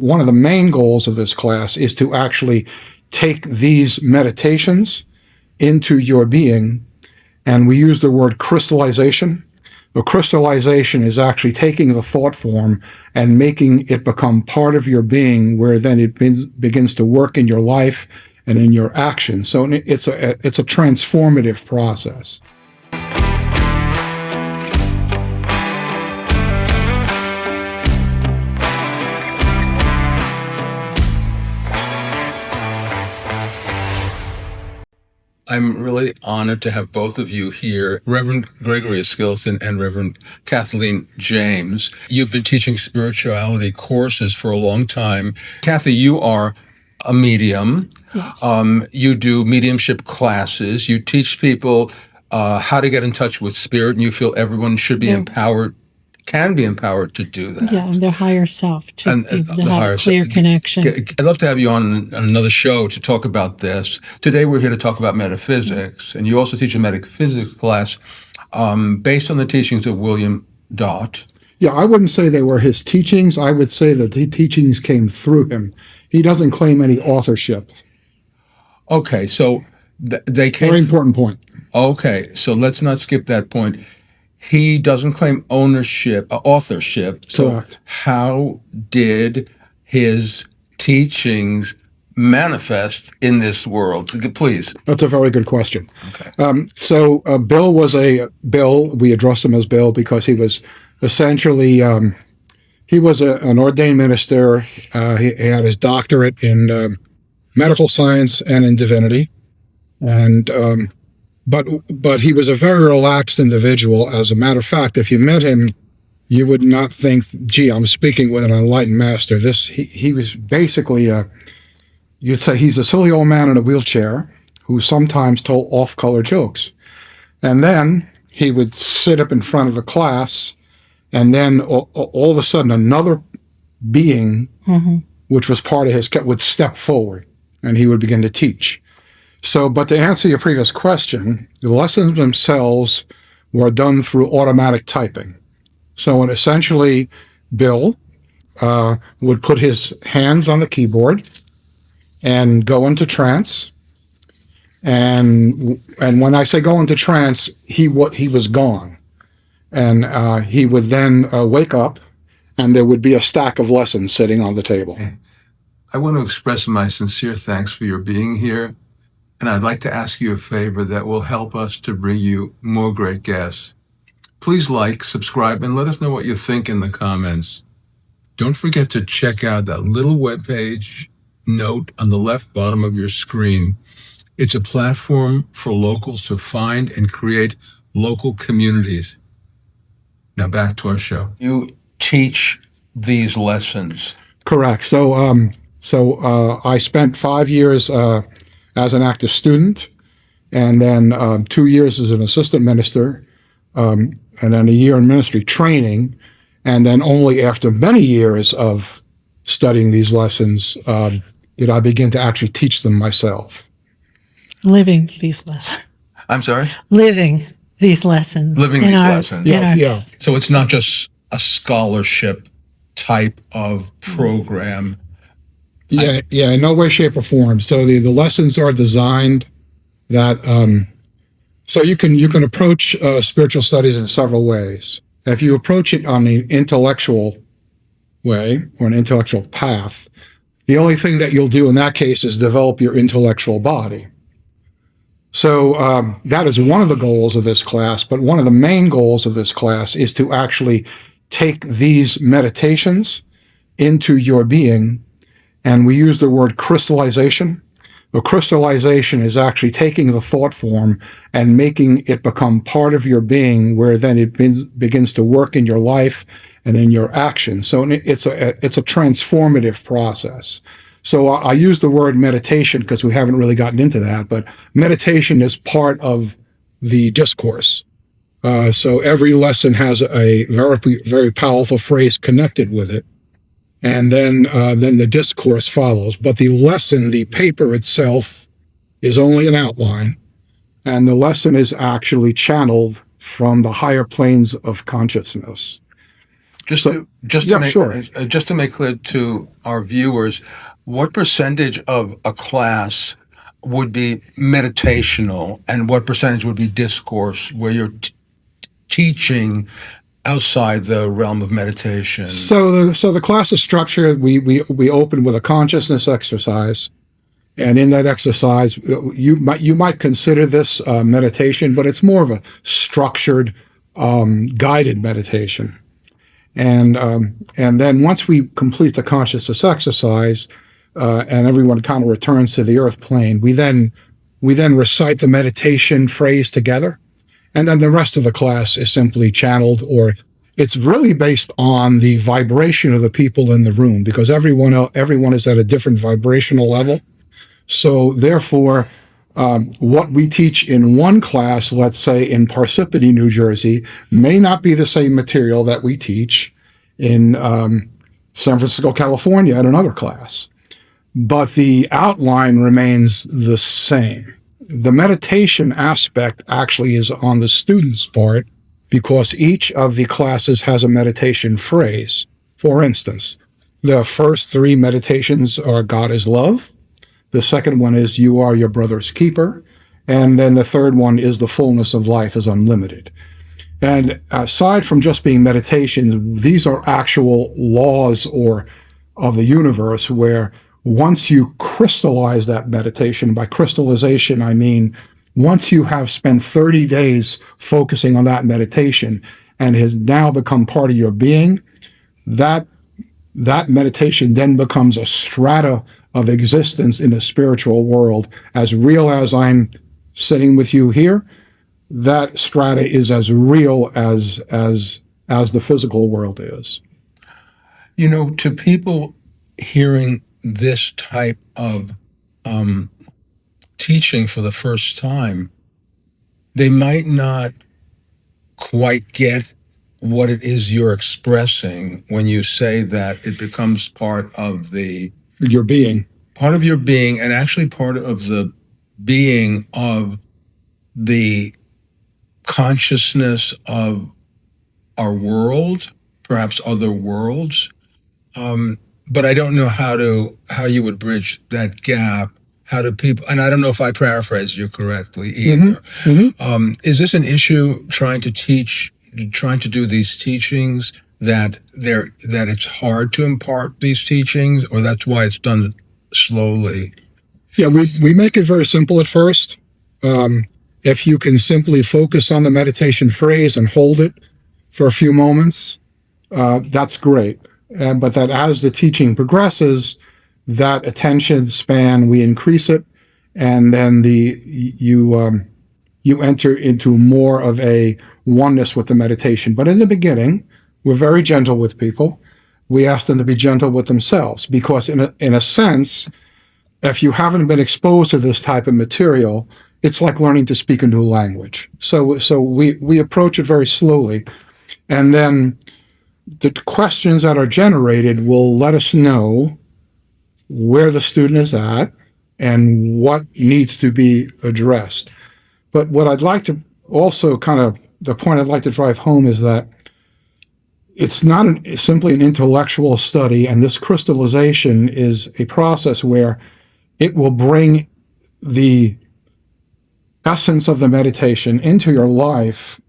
One of the main goals of this class is to actually take these meditations into your being, and we use the word crystallization. The crystallization is actually taking the thought form and making it become part of your being, where then it begins to work in your life and in your actions. So it's a transformative process. I'm really honored to have both of you here, Reverend Gregory Rev and Reverend Kathleen James. You've been teaching spirituality courses for a long time. Kathy, you are a medium. Yes. You do mediumship classes. You teach people how to get in touch with spirit, and you feel everyone should be empowered, can be empowered to do that. Yeah, and their higher self, to have a clear connection. I'd love to have you on another show to talk about this. Today we're here to talk about metaphysics, and you also teach a metaphysics class based on the teachings of William Daut. Yeah, I wouldn't say they were his teachings. I would say that the teachings came through him. He doesn't claim any authorship. Okay, so they came... Very important point. Okay, so let's not skip that point. He doesn't claim authorship. So Correct. How did his teachings manifest in this world? Please. That's a very good question. Okay. Bill, we addressed him as Bill because he was essentially, he was an ordained minister. He had his doctorate in medical science and in divinity. And But he was a very relaxed individual. As a matter of fact, if you met him, you would not think, gee, I'm speaking with an enlightened master. He was basically you'd say he's a silly old man in a wheelchair who sometimes told off-color jokes. And then he would sit up in front of the class, and then all of a sudden another being, which was part of his, would step forward, and he would begin to teach. So, but to answer your previous question, the lessons themselves were done through automatic typing. So, essentially, Bill would put his hands on the keyboard and go into trance. And when I say go into trance, he was gone. And he would then wake up, and there would be a stack of lessons sitting on the table. I want to express my sincere thanks for your being here. And I'd like to ask you a favor that will help us to bring you more great guests. Please like, subscribe, and let us know what you think in the comments. Don't forget to check out that little webpage note on the left bottom of your screen. It's a platform for locals to find and create local communities. Now back to our show. You teach these lessons. Correct. So I spent 5 years as an active student, and then 2 years as an assistant minister, and then a year in ministry training, and then only after many years of studying these lessons did I begin to actually teach them myself. Living these lessons. I'm sorry? Living these lessons. Yeah. So it's not just a scholarship type of program. Yeah, in no way, shape, or form. So the lessons are designed that so you can approach spiritual studies in several ways. If you approach it on the intellectual way or an intellectual path, the only thing that you'll do in that case is develop your intellectual body. So that is one of the goals of this class, but one of the main goals of this class is to actually take these meditations into your being. And we use the word crystallization. The crystallization is actually taking the thought form and making it become part of your being, where then it begins to work in your life and in your actions. So it's a transformative process. So I use the word meditation because we haven't really gotten into that, but meditation is part of the discourse. So every lesson has a very, very powerful phrase connected with it. And then the discourse follows. But the lesson, the paper itself, is only an outline, and the lesson is actually channeled from the higher planes of consciousness. Just So- to make clear to our viewers, what percentage of a class would be meditational, and what percentage would be discourse, where you're teaching outside the realm of meditation? So the class is structured. We open with a consciousness exercise, and in that exercise, you might consider this meditation, but it's more of a structured, guided meditation. And then once we complete the consciousness exercise, and everyone kind of returns to the earth plane, we then recite the meditation phrase together, and then the rest of the class is simply channeled, or it's really based on the vibration of the people in the room, because everyone is at a different vibrational level. So therefore, what we teach in one class, let's say in Parsippany, New Jersey, may not be the same material that we teach in San Francisco, California at another class. But the outline remains the same. The meditation aspect actually is on the student's part, because each of the classes has a meditation phrase. For instance, the first 3 meditations are God is love. The second one is you are your brother's keeper. And then the third one is the fullness of life is unlimited. And aside from just being meditations, these are actual laws of the universe, where once you crystallize that meditation, by crystallization, I mean, once you have spent 30 days focusing on that meditation and has now become part of your being, that meditation then becomes a strata of existence in the spiritual world. As real as I'm sitting with you here, that strata is as real as the physical world is. You know, to people hearing this type of teaching for the first time, they might not quite get what it is you're expressing when you say that it becomes part of your being, and actually part of the being of the consciousness of our world, perhaps other worlds. But I don't know how you would bridge that gap. How do people, and I don't know if I paraphrased you correctly either. Is this an issue trying to do these teachings, that it's hard to impart these teachings, or that's why it's done slowly? Yeah, we make it very simple at first. If you can simply focus on the meditation phrase and hold it for a few moments, that's great. But that as the teaching progresses, that attention span, we increase it, and then you enter into more of a oneness with the meditation. But in the beginning, we're very gentle with people. We ask them to be gentle with themselves, because in a sense, if you haven't been exposed to this type of material, it's like learning to speak a new language. So we approach it very slowly, and then the questions that are generated will let us know where the student is at and what needs to be addressed. But what I'd like to also the point I'd like to drive home is that it's not simply an intellectual study, and this crystallization is a process where it will bring the essence of the meditation into your life,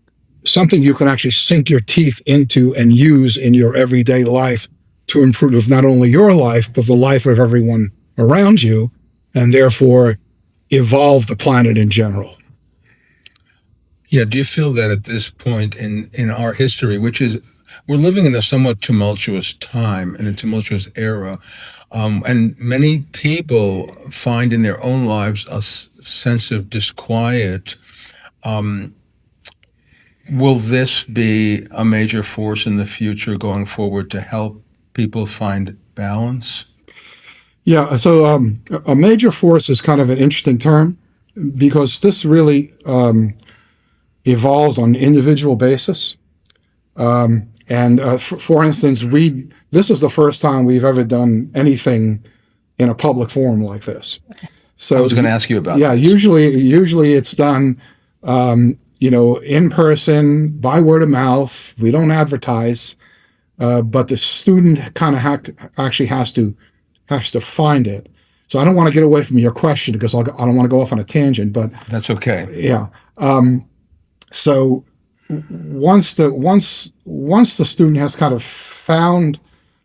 something you can actually sink your teeth into and use in your everyday life to improve not only your life, but the life of everyone around you, and therefore evolve the planet in general. Yeah, do you feel that at this point in our history, which is, we're living in a somewhat tumultuous time, in a tumultuous era, and many people find in their own lives a sense of disquiet, will this be a major force in the future going forward to help people find balance? Yeah, so a major force is kind of an interesting term, because this really evolves on an individual basis. For instance, this is the first time we've ever done anything in a public forum like this. So I was going to ask you about that. Yeah, usually it's done, in person, by word of mouth. We don't advertise. but the student kind of actually has to find it. So I don't want to get away from your question because I don't want to go off on a tangent, but that's okay. Yeah. So once the student has kind of found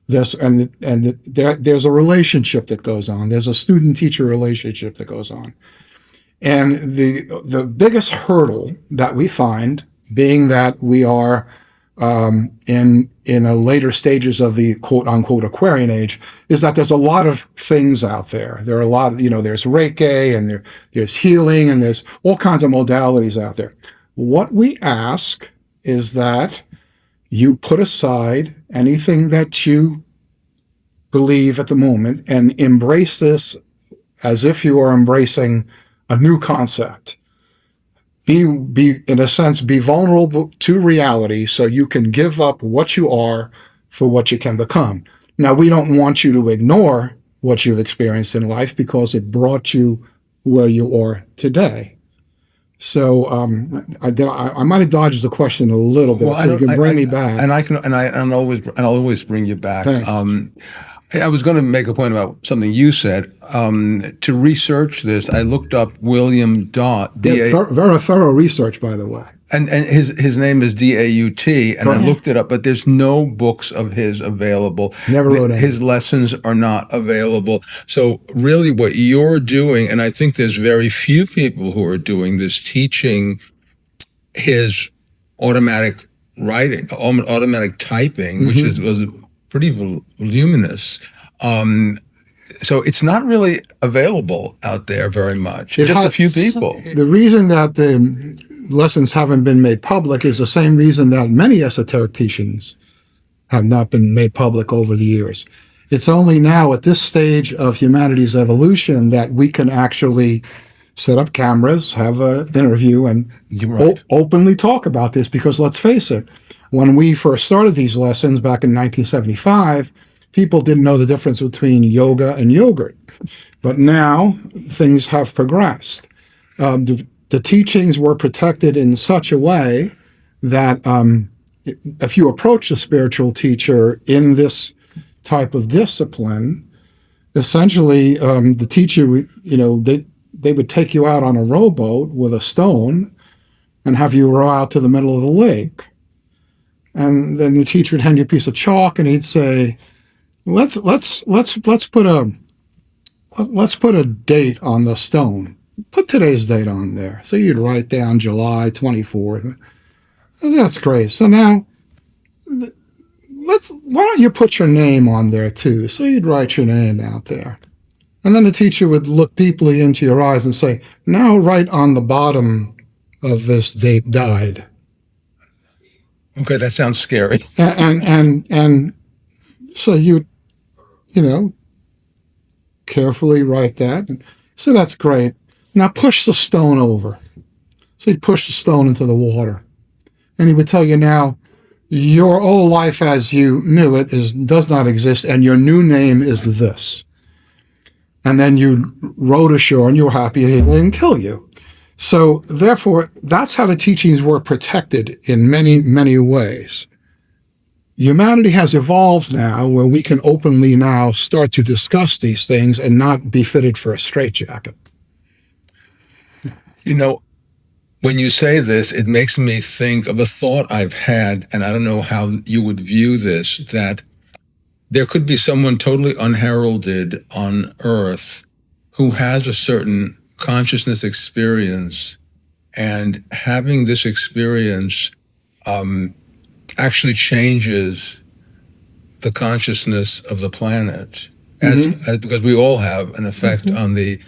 this, and there's a relationship that goes on. There's a student-teacher relationship that goes on, and the biggest hurdle that we find, being that we are in a later stages of the quote unquote Aquarian age, is that there's a lot of things out there. There are a lot of, there's Reiki and there's healing and there's all kinds of modalities out there. What we ask is that you put aside anything that you believe at the moment and embrace this as if you are embracing a new concept. Be in a sense, be vulnerable to reality so you can give up what you are for what you can become. Now, we don't want you to ignore what you've experienced in life because it brought you where you are today. So I might have dodged the question a little bit, so you can bring me back. And I'll always bring you back. Thanks. I was going to make a point about something you said. To research this, I looked up William Daut. Very thorough research, by the way. And his name is Daut, and I looked it up, but there's no books of his available. Never wrote any. His lessons are not available. So really what you're doing, and I think there's very few people who are doing this, teaching his automatic writing, automatic typing, which was pretty voluminous. So it's not really available out there very much. Just a few people. The reason that the lessons haven't been made public is the same reason that many esoteric teachings have not been made public over the years. It's only now at this stage of humanity's evolution that we can actually set up cameras, have an interview, and openly talk about this, because let's face it, when we first started these lessons back in 1975, people didn't know the difference between yoga and yogurt. But now things have progressed. The teachings were protected in such a way that if you approach a spiritual teacher in this type of discipline, essentially the teacher, they would take you out on a rowboat with a stone and have you row out to the middle of the lake. And then the teacher would hand you a piece of chalk and he'd say, let's put a date on the stone. Put today's date on there. So you'd write down July 24th. That's great. So now, why don't you put your name on there too? So you'd write your name out there. And then the teacher would look deeply into your eyes and say, now write on the bottom of this date died. Okay, that sounds scary. And so you carefully write that. So that's great. Now push the stone over. So he'd push the stone into the water. And he would tell you, now, your old life as you knew it does not exist, and your new name is this. And then you rowed ashore and you were happy he didn't kill you. So therefore, that's how the teachings were protected in many, many ways. Humanity has evolved now where we can openly now start to discuss these things and not be fitted for a straitjacket. When you say this, it makes me think of a thought I've had, and I don't know how you would view this, that there could be someone totally unheralded on Earth who has a certain consciousness experience, and having this experience actually changes the consciousness of the planet, as because we all have an effect on the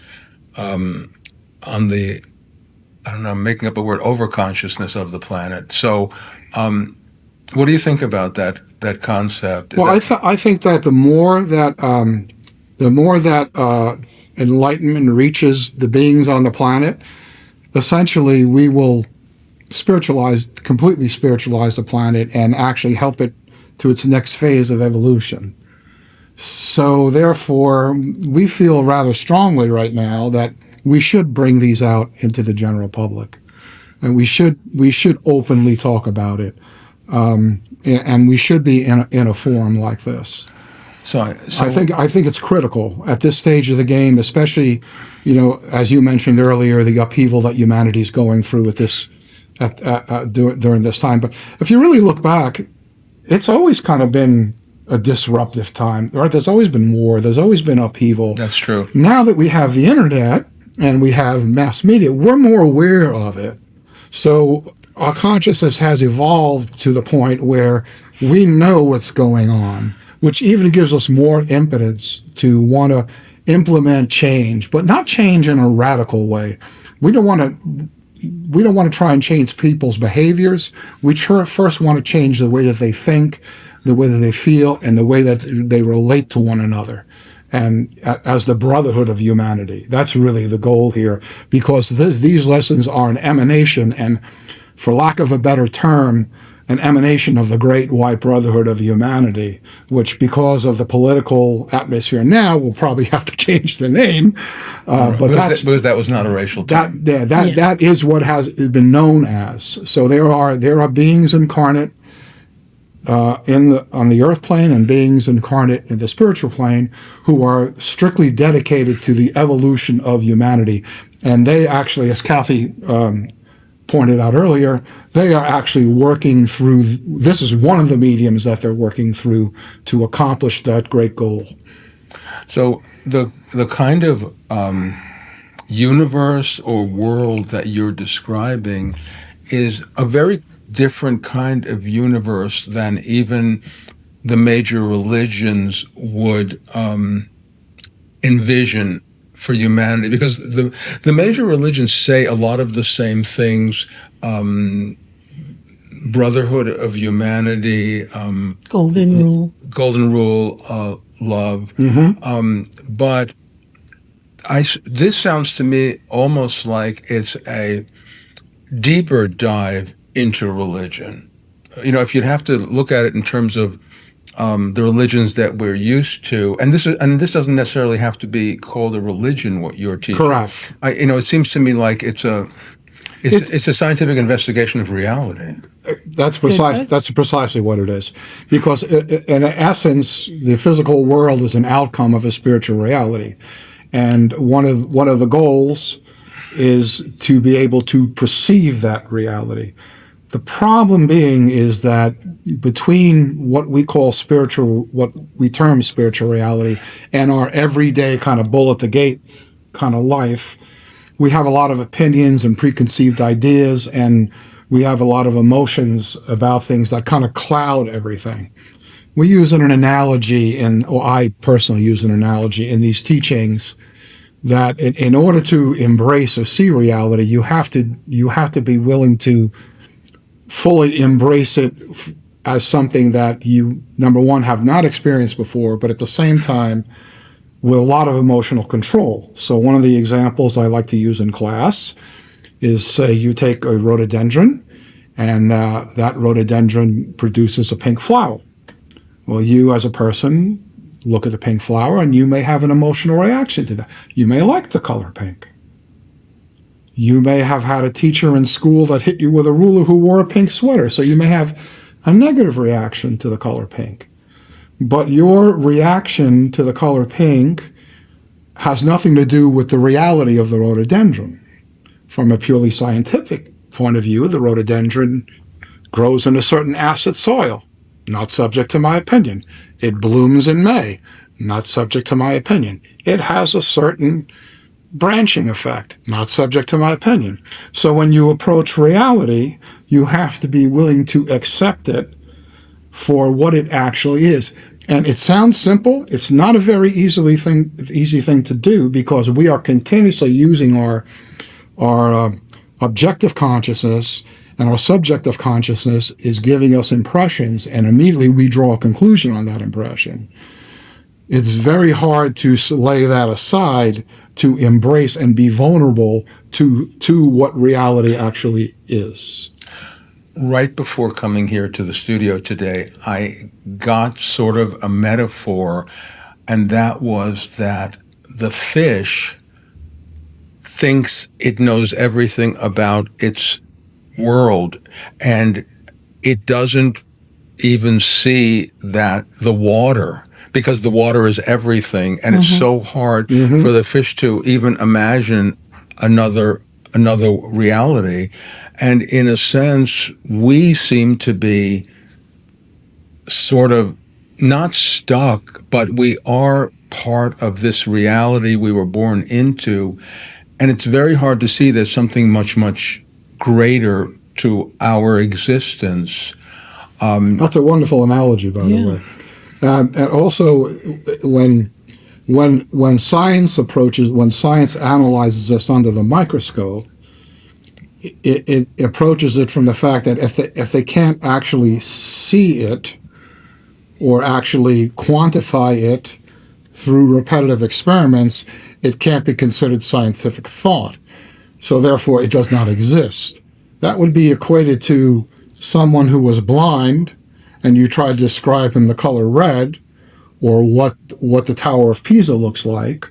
I don't know, I'm making up a word, overconsciousness of the planet. So what do you think about that concept? I think that the more that enlightenment reaches the beings on the planet, essentially we will completely spiritualize the planet and actually help it to its next phase of evolution. So therefore, we feel rather strongly right now that we should bring these out into the general public, and we should openly talk about it. and we should be in a forum like this. So I think it's critical at this stage of the game, especially, as you mentioned earlier, the upheaval that humanity's going through at this during this time. But if you really look back, it's always kind of been a disruptive time, right? There's always been war. There's always been upheaval. That's true. Now that we have the internet and we have mass media, we're more aware of it. So our consciousness has evolved to the point where we know what's going on, which even gives us more impetus to want to implement change, but not change in a radical way. We don't want to try and change people's behaviors. We first want to change the way that they think, the way that they feel, and the way that they relate to one another. And as the brotherhood of humanity, that's really the goal here, because these lessons are an emanation, and for lack of a better term, an emanation of the great white brotherhood of humanity, which, because of the political atmosphere now, will probably have to change the name. Because that was not a racial term. That is what has been known as. So there are beings incarnate on the earth plane and beings incarnate in the spiritual plane who are strictly dedicated to the evolution of humanity. And they actually, as Kathy pointed out earlier, they are actually working through, this is one of the mediums that they're working through to accomplish that great goal. So the kind of universe or world that you're describing is a very different kind of universe than even the major religions would envision for humanity, because the major religions say a lot of the same things, brotherhood of humanity, golden rule, love. Mm-hmm. But this sounds to me almost like it's a deeper dive into religion. If you'd have to look at it in terms of the religions that we're used to, and this doesn't necessarily have to be called a religion, what you're teaching. Correct. It seems to me like it's a scientific investigation of reality. That's precisely what it is, because in essence, the physical world is an outcome of a spiritual reality, and one of the goals is to be able to perceive that reality. The problem being is that between what we term spiritual reality, and our everyday kind of bull at the gate kind of life, we have a lot of opinions and preconceived ideas, and we have a lot of emotions about things that kind of cloud everything. We use an analogy, I personally use an analogy in these teachings, that in order to embrace or see reality, you have to be willing to fully embrace it as something that you, number one, have not experienced before, but at the same time, with a lot of emotional control. So one of the examples I like to use in class is, say you take a rhododendron, and that rhododendron produces a pink flower. Well, you as a person look at the pink flower, and you may have an emotional reaction to that. You may like the color pink. You may have had a teacher in school that hit you with a ruler who wore a pink sweater, so you may have a negative reaction to the color pink. But your reaction to the color pink has nothing to do with the reality of the rhododendron. From a purely scientific point of view, the rhododendron grows in a certain acid soil, not subject to my opinion. It blooms in May, not subject to my opinion. It has a certain branching effect, not subject to my opinion. So when you approach reality, you have to be willing to accept it for what it actually is. And it sounds simple. It's not a very easy thing to do, because we are continuously using our objective consciousness, and our subjective consciousness is giving us impressions, and immediately we draw a conclusion on that impression. It's very hard to lay that aside, to embrace and be vulnerable to what reality actually is. Right before coming here to the studio today, I got sort of a metaphor, and that was that the fish thinks it knows everything about its world, and it doesn't even see that the water, because the water is everything, and it's so hard for the fish to even imagine another reality. And in a sense, we seem to be sort of not stuck, but we are part of this reality we were born into. And it's very hard to see there's something much, much greater to our existence. That's a wonderful analogy, by the way. And also, when science analyzes us under the microscope, it approaches it from the fact that if they can't actually see it or actually quantify it through repetitive experiments, it can't be considered scientific thought. So therefore, it does not exist. That would be equated to someone who was blind, and you try to describe him the color red, or what the Tower of Pisa looks like.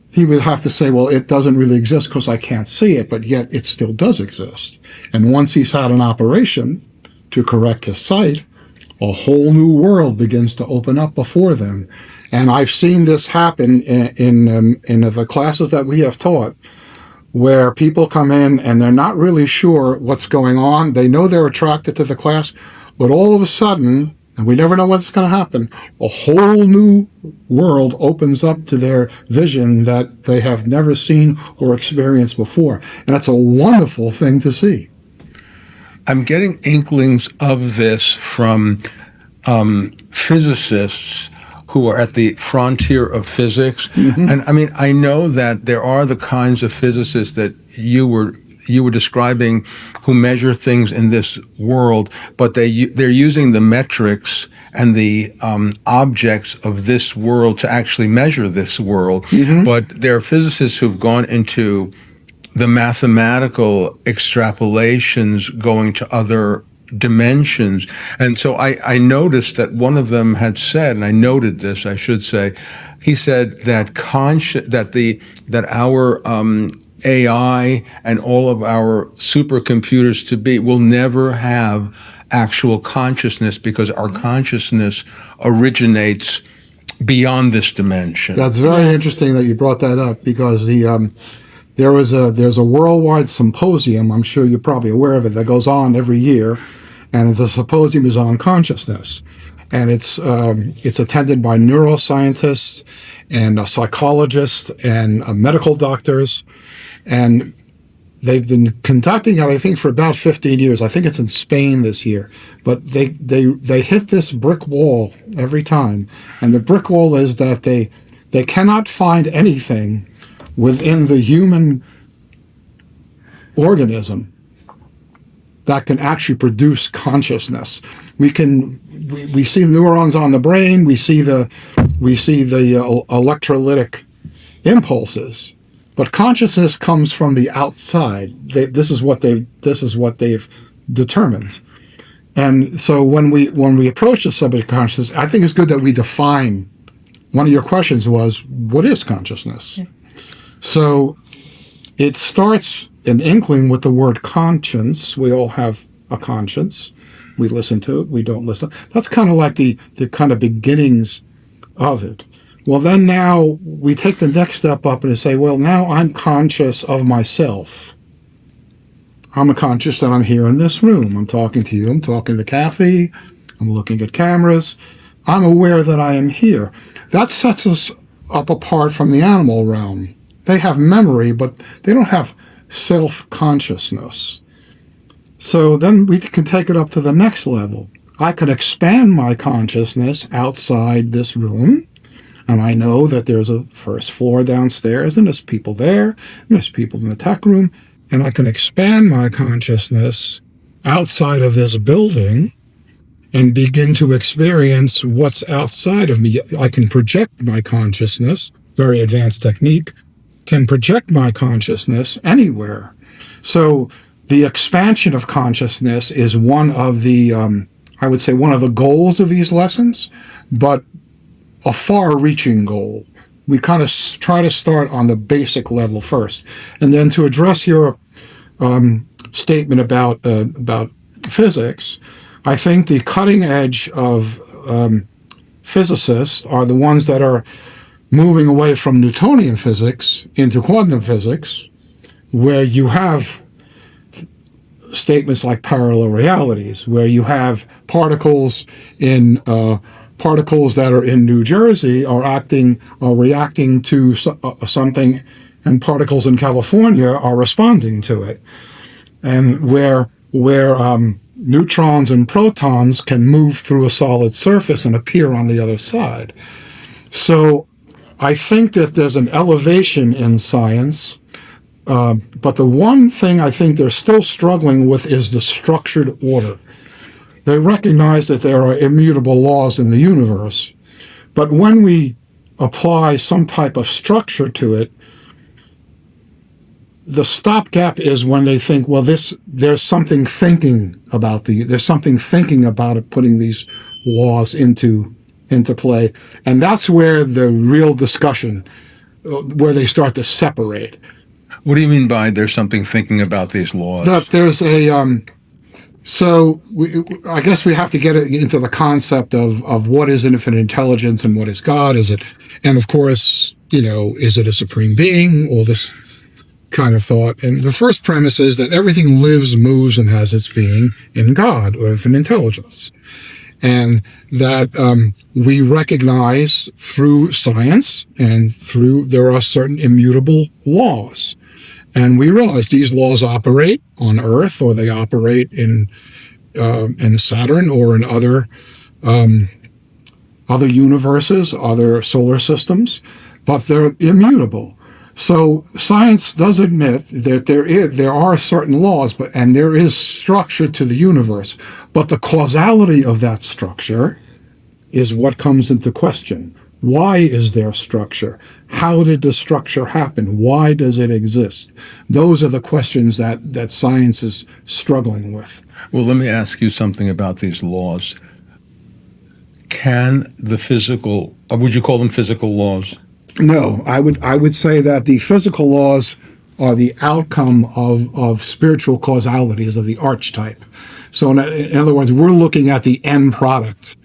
He would have to say, well, it doesn't really exist because I can't see it, but yet it still does exist. And once he's had an operation to correct his sight, a whole new world begins to open up before them. And I've seen this happen in the classes that we have taught, where people come in and they're not really sure what's going on. They know they're attracted to the class, but all of a sudden, and we never know what's going to happen, a whole new world opens up to their vision that they have never seen or experienced before. And that's a wonderful thing to see. I'm getting inklings of this from physicists who are at the frontier of physics. And I mean, I know that there are the kinds of physicists that you were describing who measure things in this world, but they're using the metrics and the objects of this world to actually measure this world. But there are physicists who've gone into the mathematical extrapolations, going to other dimensions. And so I noticed that one of them had said, and I noted this, I should say, he said that that our AI and all of our supercomputers to be will never have actual consciousness, because our consciousness originates beyond this dimension. That's very interesting that you brought that up, because there's a worldwide symposium, I'm sure you're probably aware of it, that goes on every year, and the symposium is on consciousness. And it's attended by neuroscientists and psychologists and medical doctors, and they've been conducting it, I think, for about 15 years. I think it's in Spain this year. But they hit this brick wall every time, and the brick wall is that they cannot find anything within the human organism that can actually produce consciousness. We see neurons on the brain, we see the electrolytic impulses, but consciousness comes from the outside. This is what they've determined. And so when we approach the subject of consciousness, I think it's good that we define. One of your questions was, what is consciousness? Yeah. So it starts an inkling with the word conscience. We all have a conscience. We listen to it, we don't listen. That's kind of like the kind of beginnings of it. Well, then now we take the next step up and say, well, now I'm conscious of myself. I'm conscious that I'm here in this room. I'm talking to you, I'm talking to Kathy, I'm looking at cameras. I'm aware that I am here. That sets us up apart from the animal realm. They have memory, but they don't have self-consciousness. So then we can take it up to the next level. I can expand my consciousness outside this room, and I know that there's a first floor downstairs, and there's people there, and there's people in the tech room, and I can expand my consciousness outside of this building and begin to experience what's outside of me. I can project my consciousness, very advanced technique, can project my consciousness anywhere. So the expansion of consciousness is one of the, I would say, one of the goals of these lessons, but a far-reaching goal. We kind of try to start on the basic level first. And then to address your statement about physics, I think the cutting edge of physicists are the ones that are moving away from Newtonian physics into quantum physics, where you have statements like parallel realities, where you have particles that are in New Jersey are reacting to something, and particles in California are responding to it, and where neutrons and protons can move through a solid surface and appear on the other side. So I think that there's an elevation in science, but the one thing I think they're still struggling with is the structured order. They recognize that there are immutable laws in the universe, but when we apply some type of structure to it, the stopgap is when they think, well, there's something thinking about it, putting these laws into play, and that's where the real discussion, where they start to separate. What do you mean by there's something thinking about these laws? That there's I guess we have to get into the concept of what is infinite intelligence and what is God. And of course, is it a supreme being? All this kind of thought. And the first premise is that everything lives, moves, and has its being in God, or infinite intelligence. And that we recognize through science and there are certain immutable laws. And we realize these laws operate on Earth, or they operate in Saturn, or in other universes, other solar systems, but they're immutable. So science does admit that there are certain laws, and there is structure to the universe, but the causality of that structure is what comes into question. Why is there structure? How did the structure happen? Why does it exist? Those are the questions that science is struggling with. Well, let me ask you something about these laws. Can the physical, would you call them physical laws? No, I would say that the physical laws are the outcome of spiritual causalities, of the archetype. So in other words, we're looking at the end product,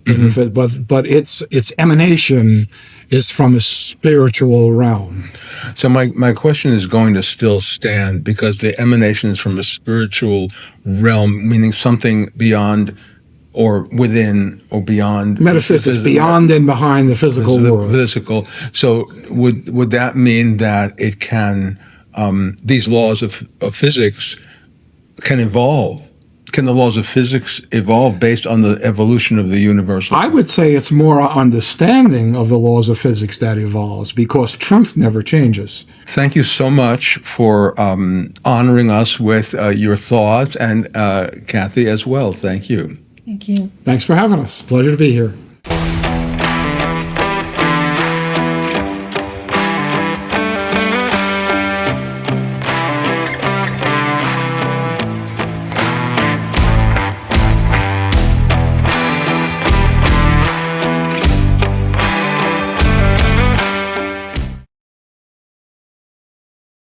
but its emanation is from a spiritual realm. So my question is going to still stand, because the emanation is from a spiritual realm, meaning something beyond or within or beyond metaphysics, beyond and behind the physical world. Physical. So would that mean that it can these laws of physics can evolve? Can the laws of physics evolve based on the evolution of the universal? I would say it's more understanding of the laws of physics that evolves, because truth never changes. Thank you so much for honoring us with your thoughts, and Kathy as well. Thank you. Thank you. Thanks for having us. Pleasure to be here.